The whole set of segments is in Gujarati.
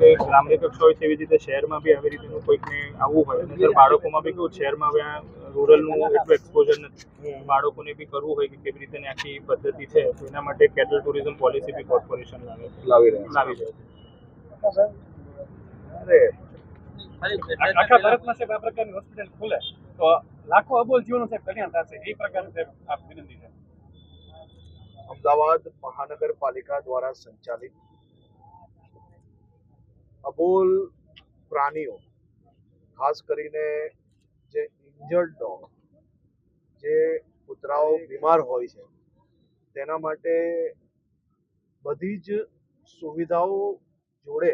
રીતે ગ્રામ્ય કક્ષા હોય તેવી રીતે શહેરમાં બી આવી રીતનું કોઈકને આવવું હોય અને સર બાળકોમાં બી કેવું શહેરમાં હવે રૂરલનું એટલું એક્સપોઝર નથી, બાળકોને બી કરવું હોય કે કેવી રીતે આખી પદ્ધતિ છે તો એના માટે કેટલ ટુરિઝમ પોલિસી બી કોર્પોરેશન લાવી છે. આખા ભારતમાં સાહેબ આ પ્રકારની હોસ્પિટલ ખુલે તો લાખો અબોલ જીવનો સાહેબ કલ્યાણ થશે, એ પ્રકારની સાહેબ આપ વિનંતી છે. અમદાવાદ મહાનગરપાલિકા દ્વારા સંચાલિત અબોલ પ્રાણીઓ, ખાસ કરીને જે ઇન્જર્ડ ડોગ, જે કૂતરાઓ બીમાર હોય છે તેના માટે બધી જ સુવિધાઓ જોડે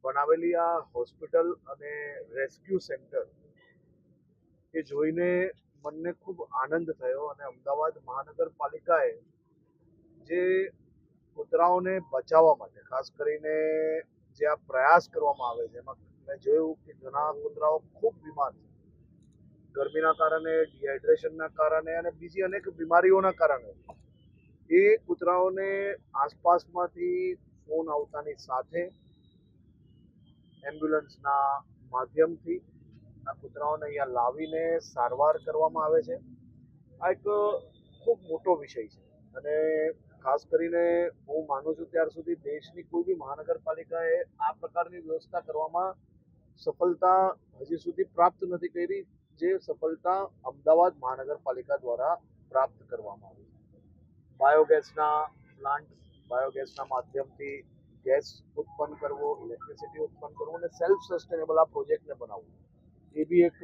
બનાવેલી આ હોસ્પિટલ અને રેસ્ક્યુ સેન્ટર એ જોઈને મને ખૂબ આનંદ થયો અને અમદાવાદ મહાનગરપાલિકાએ જે કૂતરાઓને બચાવવા માટે ખાસ કરીને જે આ પ્રયાસ કરવામાં આવે છે એમાં મેં જોયું કે ઘણા કૂતરાઓ ખૂબ બીમાર છે, ગરમીના કારણે, ડિહાઇડ્રેશનના કારણે અને બીજી અનેક બીમારીઓના કારણે. એ કૂતરાઓને આસપાસમાંથી ફોન આવતાની સાથે એમ્બ્યુલન્સના માધ્યમથી આ કૂતરાઓને અહીંયા લાવીને સારવાર કરવામાં આવે છે. આ એક ખૂબ મોટો વિષય છે અને ખાસ કરીને હું માનું છું ત્યાર સુધી દેશની કોઈ બી મહાનગરપાલિકાએ આ પ્રકારની વ્યવસ્થા કરવામાં સફળતા હજી સુધી પ્રાપ્ત નથી કરી, જે સફળતા અમદાવાદ મહાનગરપાલિકા દ્વારા પ્રાપ્ત કરવામાં આવી છે. બાયોગેસના પ્લાન્ટ, બાયોગેસના માધ્યમથી ગેસ ઉત્પન્ન કરવો, ઇલેક્ટ્રિસિટી ઉત્પન્ન કરવું અને સેલ્ફ સસ્ટેનેબલ આ પ્રોજેક્ટને બનાવવું, એ બી એક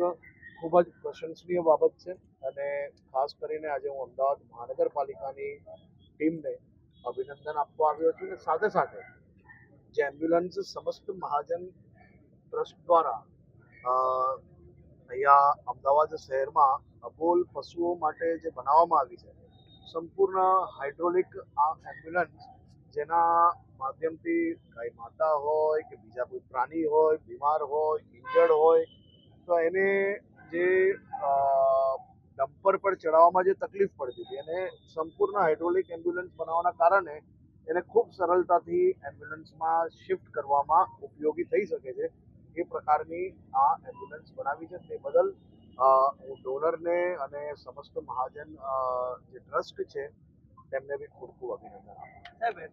ખૂબ જ પ્રશંસનીય બાબત છે અને ખાસ કરીને આજે હું અમદાવાદ મહાનગરપાલિકાની ટીમને અભિનંદન આપવા આવ્યો છું અને સાથે સાથે જે એમ્બ્યુલન્સ સમસ્ત મહાજન ટ્રસ્ટ દ્વારા અહીંયા અમદાવાદ શહેરમાં અબોલ પશુઓ માટે જે બનાવવામાં આવી છે, સંપૂર્ણ હાઇડ્રોલિક આ એમ્બ્યુલન્સ જેના માધ્યમથી ગાય માતા હોય કે બીજા કોઈ પ્રાણી હોય, બીમાર હોય, ઇન્જર્ડ હોય તો એને જે ડમ્પર પર ચડાવવામાં જે તકલીફ પડતી હતી એને સંપૂર્ણ હાઇડ્રોલિક એમ્બ્યુલન્સ બનાવવાના કારણે એને ખૂબ સરળતાથી એમ્બ્યુલન્સમાં શિફ્ટ કરવામાં ઉપયોગી થઈ શકે છે. એ પ્રકારની આ એમ્બ્યુલન્સ બનાવી છે તે બદલ હું ડોનરને અને સમસ્ત મહાજન જે ટ્રસ્ટ છે તેમને બી ખૂબ ખૂબ અભિનંદન આપું છું.